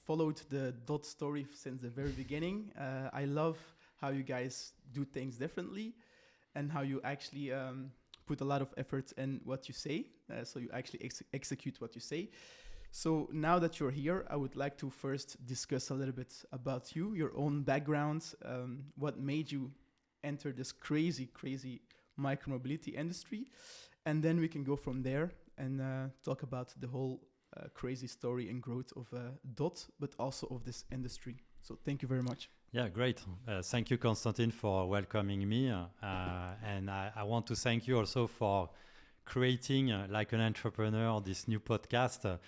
followed the Dott story since the very beginning. I love how you guys do things differently and how you actually put a lot of effort in what you say. So you actually execute what you say. So now that you're here, I would like to first discuss a little bit about you, your own background, what made you enter this crazy micromobility industry. And then we can go from there and talk about the whole crazy story and growth of Dott, but also of this industry. So thank you very much. Yeah, great. Thank you, Constantine, for welcoming me. And I want to thank you also for creating, like an entrepreneur, this new podcast.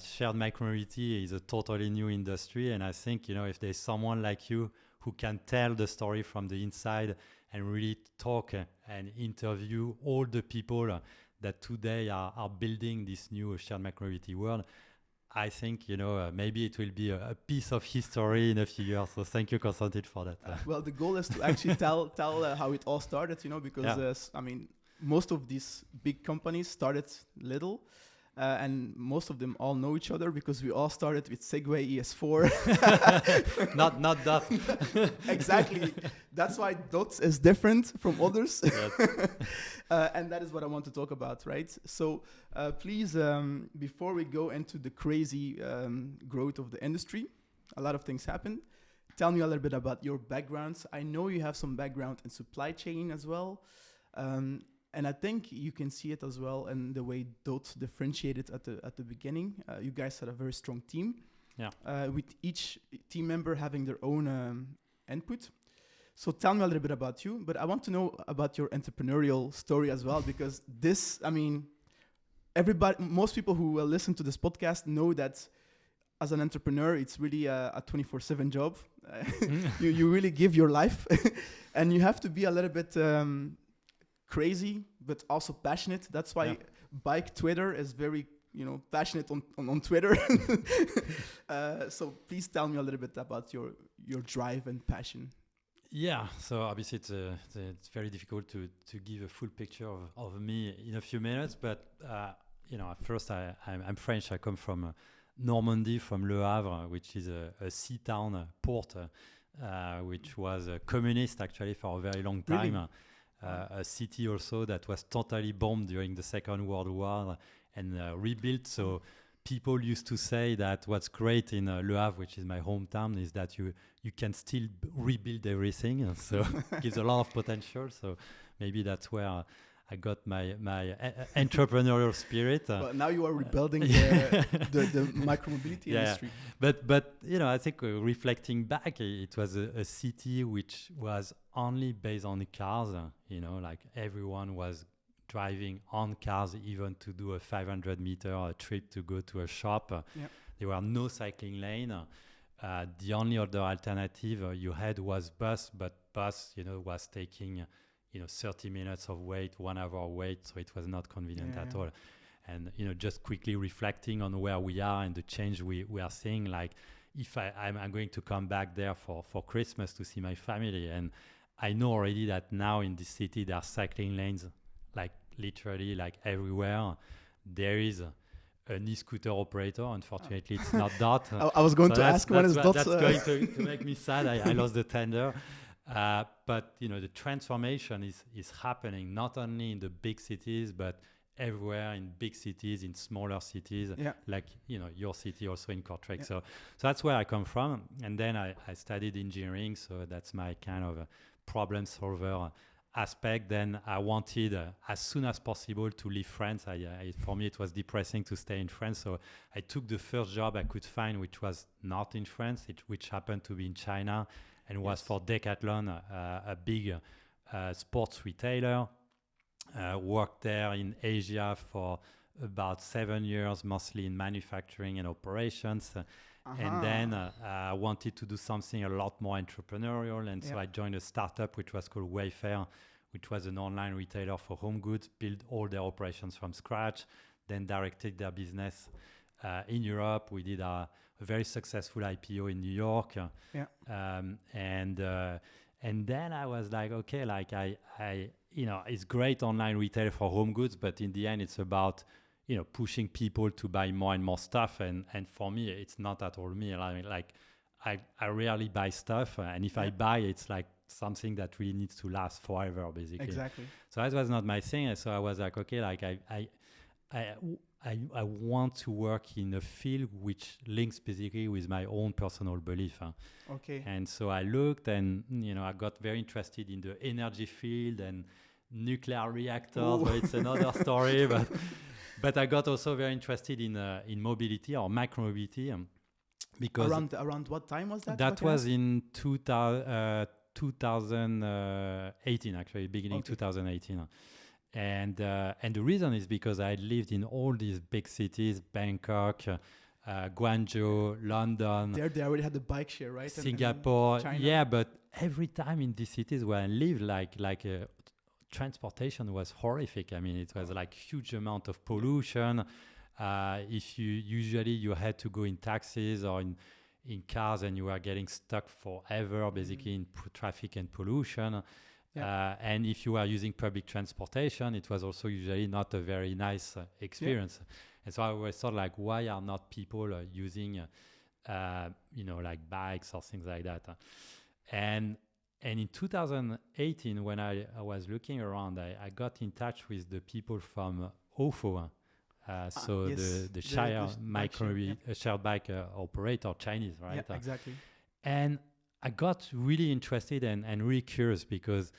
Shared micromobility is a totally new industry. And I think, if there's someone like you who can tell the story from the inside and really talk and interview all the people that today are building this new shared micromobility world, I think, maybe it will be a piece of history in a few years. So thank you, Constantine, for that. Well, the goal is to actually tell how it all started, because, most of these big companies started little. And most of them all know each other because we all started with Segway ES4. not that. Exactly. That's why Dott is different from others. Yes. And that is what I want to talk about, right? So please, before we go into the crazy growth of the industry, a lot of things happen. Tell me a little bit about your backgrounds. I know you have some background in supply chain as well. And I think you can see it as well in the way Dott differentiated at the beginning. You guys had a very strong team, with each team member having their own input. So tell me a little bit about you, but I want to know about your entrepreneurial story as well, because this, most people who will listen to this podcast know that as an entrepreneur, it's really a 24/7 job. You really give your life and you have to be a little bit crazy, but also passionate. That's why Bike Twitter is very, passionate on Twitter. So please tell me a little bit about your drive and passion. Yeah, so obviously it's very difficult to give a full picture of me in a few minutes. But first I'm French. I come from Normandy, from Le Havre, which is a sea town port, which was communist actually for a very long time. Really? A city also that was totally bombed during the Second World War and rebuilt. So people used to say that what's great in Le Havre, which is my hometown, is that you can still rebuild everything. So it gives a lot of potential. So maybe that's where I got my entrepreneurial spirit. But now you are rebuilding the micromobility industry. But I think reflecting back, it was a city which was only based on cars. Like everyone was driving on cars, even to do a 500-meter trip to go to a shop. There were no cycling lane. The only other alternative you had was bus, but bus, was taking 30 minutes of wait, 1 hour wait, so it was not convenient at all. And just quickly reflecting on where we are and the change we are seeing, like if I'm going to come back there for Christmas to see my family, and I know already that now in this city there are cycling lanes, like literally like everywhere. There is an e-scooter operator. Unfortunately, it's not Dott. I was going to ask when is Dott. That's going to make me sad. I lost the tender. But the transformation is happening not only in the big cities, but everywhere in big cities, in smaller cities, like your city also in Kortrijk. So that's where I come from. And then I studied engineering, so that's my kind of problem solver aspect. Then I wanted as soon as possible to leave France. For me, it was depressing to stay in France, so I took the first job I could find, which was not in France, which happened to be in China, and was for Decathlon, a big sports retailer. Worked there in Asia for about 7 years, mostly in manufacturing and operations. And then I wanted to do something a lot more entrepreneurial. And so I joined a startup which was called Wayfair, which was an online retailer for home goods, built all their operations from scratch, then directed their business in Europe. We did a very successful IPO in New York. And then I was like, okay, like I it's great online retail for home goods, but in the end, it's about pushing people to buy more and more stuff. And for me, it's not at all me. I rarely buy stuff. And if I buy, it's like something that really needs to last forever, basically. Exactly. So that was not my thing. And so I was like, okay, like I want to work in a field which links basically with my own personal belief. Okay. And so I looked and, I got very interested in the energy field and nuclear reactors, but it's another story. But I got also very interested in mobility or micromobility. Because around what time was that? That was in 2018, actually, beginning 2018. And the reason is because I lived in all these big cities, Bangkok, Guangzhou, London. They already had the bike share, right? Singapore. And China. Yeah, but every time in these cities where I lived, transportation was horrific. I mean, it was like huge amount of pollution. If you had to go in taxis or in cars, and you were getting stuck forever, basically in traffic and pollution. Yeah. And if you were using public transportation, it was also usually not a very nice experience. Yeah. And so I always thought, like, why are not people using, like bikes or things like that? And in 2018, when I was looking around, I got in touch with the people from OFO. The shared bike operator, Chinese, right? Yeah, exactly. And I got really interested and really curious, because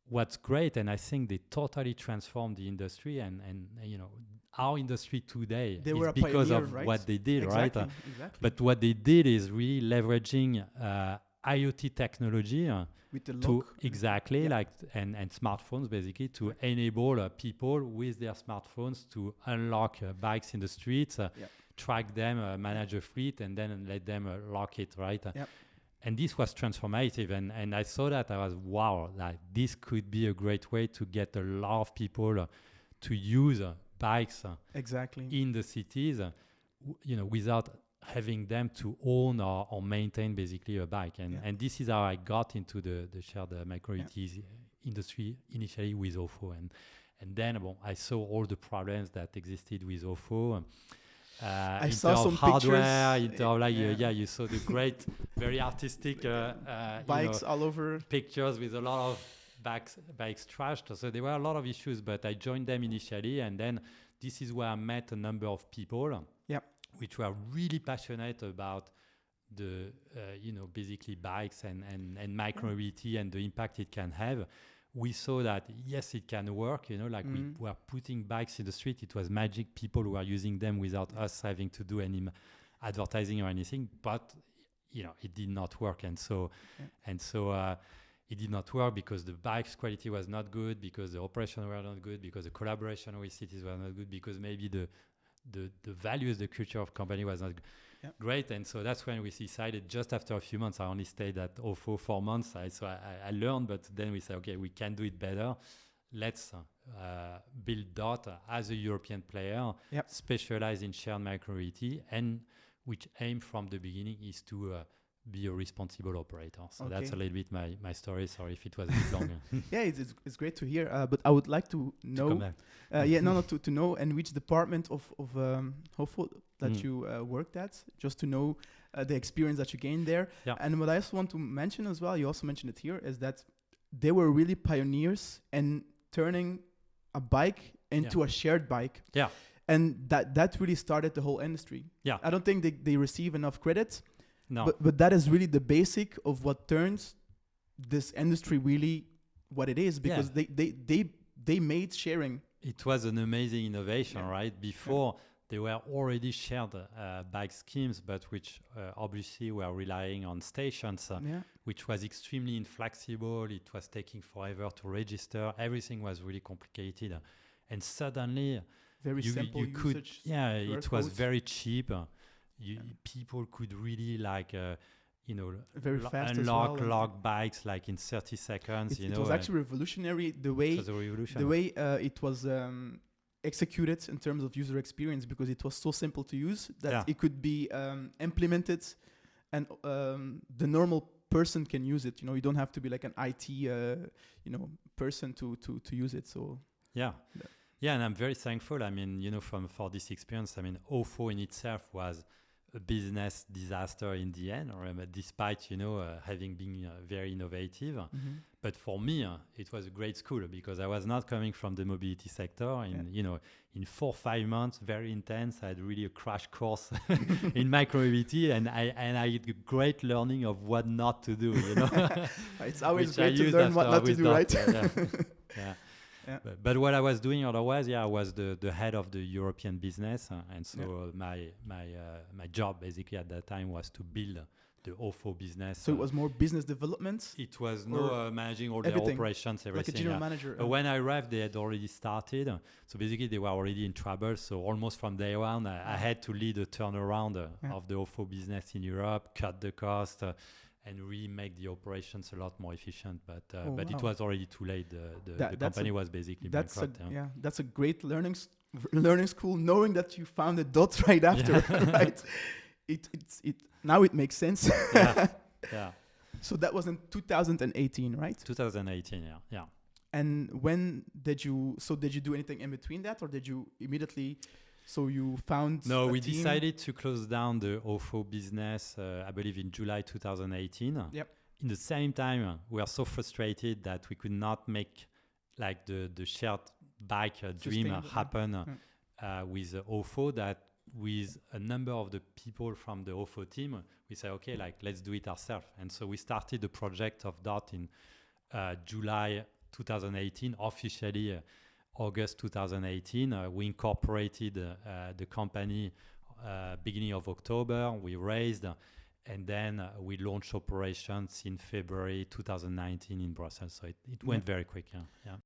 what's great, and I think they totally transformed the industry, and our industry today is because of what they did, right? Exactly. But what they did is really leveraging IoT technology with the to lock. and smartphones, basically, to enable people with their smartphones to unlock bikes in the streets, track them, manage a fleet, and then let them lock it, right? And this was transformative, and I saw that. I was, wow, like this could be a great way to get a lot of people to use bikes in the cities, without having them to own or maintain basically a bike. And this is how I got into the shared micromobility industry initially with OFO. And then I saw all the problems that existed with OFO. I saw some hardware, pictures. You saw the great, very artistic bikes all over. Pictures with a lot of bikes trashed. So there were a lot of issues, but I joined them initially, and then this is where I met a number of people which were really passionate about the basically bikes and micromobility and the impact it can have. We saw that, yes, it can work, we were putting bikes in the street. It was magic. People who were using them without us having to do any advertising or anything, but, it did not work. And so it did not work because the bike's quality was not good, because the operations were not good, because the collaboration with cities was not good, because maybe the values, the culture of company was not great. And so that's when we decided, just after a few months, I only stayed at OFO 4 months. So I learned, but then we said, okay, we can do it better. Let's build Dott as a European player, specialized in shared micromobility, and which aim from the beginning is to be a responsible operator. So that's a little bit my story. Sorry if it was a bit longer. Yeah, it's great to hear. But I would like to know. To know and which department of OFO that you worked at, just to know the experience that you gained there. Yeah. And what I also want to mention as well, you also mentioned it here, is that they were really pioneers in turning a bike into a shared bike. Yeah. And that really started the whole industry. Yeah. I don't think they receive enough credit. No. But that is really the basic of what turns this industry really what it is, because they made sharing. It was an amazing innovation, right? Before there were already shared bike schemes, but which obviously were relying on stations, which was extremely inflexible. It was taking forever to register. Everything was really complicated. And suddenly, very simple usage. It was very cheap. People could really very fast unlock bikes like in 30 seconds. It was actually revolutionary the way it was executed in terms of user experience, because it was so simple to use that it could be implemented, and the normal person can use it. You don't have to be like an IT person to use it. So Yeah, and I'm very thankful. I mean, for this experience, I mean, OFO in itself was a business disaster in the end, despite, having been very innovative. Mm-hmm. But for me, it was a great school because I was not coming from the mobility sector. In 4 or 5 months, very intense, I had really a crash course in micromobility, and I had great learning of what not to do. It's always great to learn what not to do, right? Yeah. Yeah. But what I was doing otherwise, I was the head of the European business, and so my job basically at that time was to build the OFO business. So it was more business development? It was managing all the operations, everything. Like a general manager. When I arrived, they had already started. So basically, they were already in trouble. So almost from day one, I had to lead a turnaround of the OFO business in Europe, cut the cost, and really make the operations a lot more efficient. But it was already too late. The company was basically bankrupt. That's a great learning school, knowing that you founded Dott right after, right? Now it makes sense. Yeah. So that was in 2018, right? 2018, yeah. And when did you do anything in between that, or did you immediately? So you found we decided to close down the OFO business, I believe in July 2018. Yep. In the same time, we are so frustrated that we could not make like the shared bike dream happen with OFO, that with a number of the people from the OFO team, we said, okay, let's do it ourselves. And so we started the project of Dott in July 2018, officially August 2018. We incorporated the company beginning of October. We raised, and then we launched operations in February 2019 in Brussels. So it went very quick. Yeah.